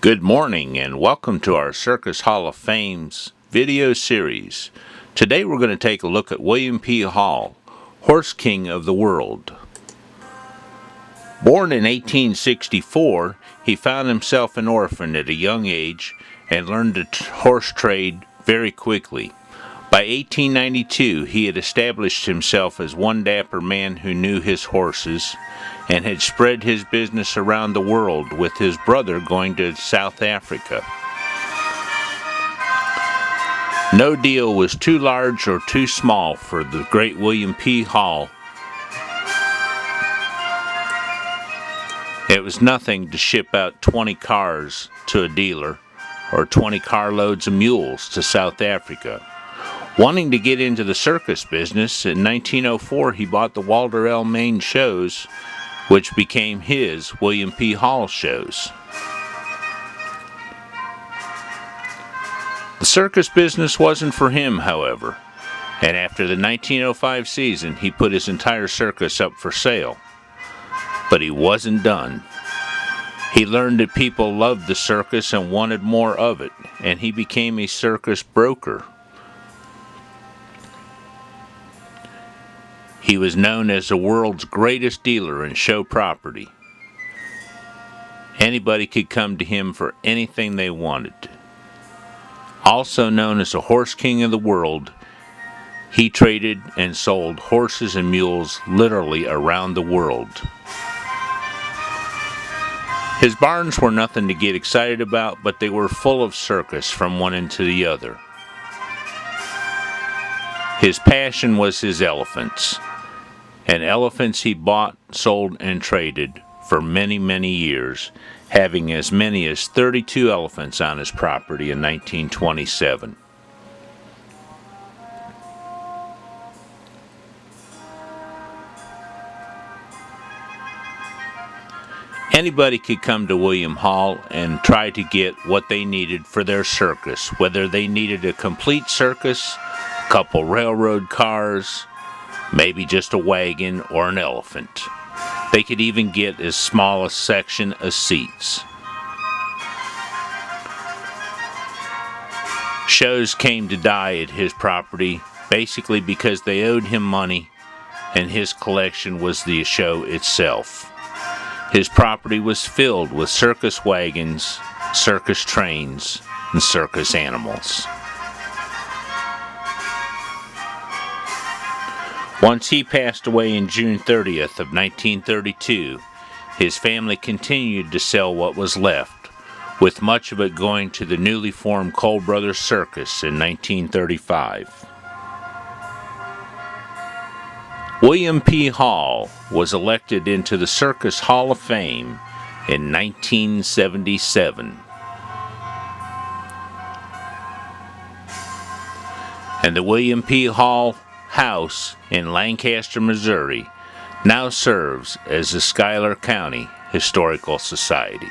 Good morning and welcome to our Circus Hall of Fame's video series. Today we're going to take a look at William P. Hall, Horse King of the World. Born in 1864, he found himself an orphan at a young age and learned the horse trade very quickly. By 1892, he had established himself as one dapper man who knew his horses and had spread his business around the world, with his brother going to South Africa. No deal was too large or too small for the great William P. Hall. It was nothing to ship out 20 cars to a dealer or 20 carloads of mules to South Africa. Wanting to get into the circus business, in 1904 he bought the Walter L. Main shows, which became his William P. Hall shows. The circus business wasn't for him, however, and after the 1905 season he put his entire circus up for sale. But he wasn't done. He learned that people loved the circus and wanted more of it, and he became a circus broker. He was known as the world's greatest dealer in show property. Anybody could come to him for anything they wanted. Also known as the Horse King of the World, he traded and sold horses and mules literally around the world. His barns were nothing to get excited about, but they were full of circus from one end to the other. His passion was his elephants. And elephants he bought, sold, and traded for many, many years, having as many as 32 elephants on his property in 1927. Anybody could come to William Hall and try to get what they needed for their circus, whether they needed a complete circus, a couple railroad cars, maybe just a wagon or an elephant. They could even get as small a section as seats. Shows came to die at his property basically because they owed him money and his collection was the show itself. His property was filled with circus wagons, circus trains, and circus animals. Once he passed away in June 30th of 1932, his family continued to sell what was left, with much of it going to the newly formed Cole Brothers Circus in 1935. William P. Hall was elected into the Circus Hall of Fame in 1977. And the William P. Hall House in Lancaster, Missouri, now serves as the Schuyler County Historical Society.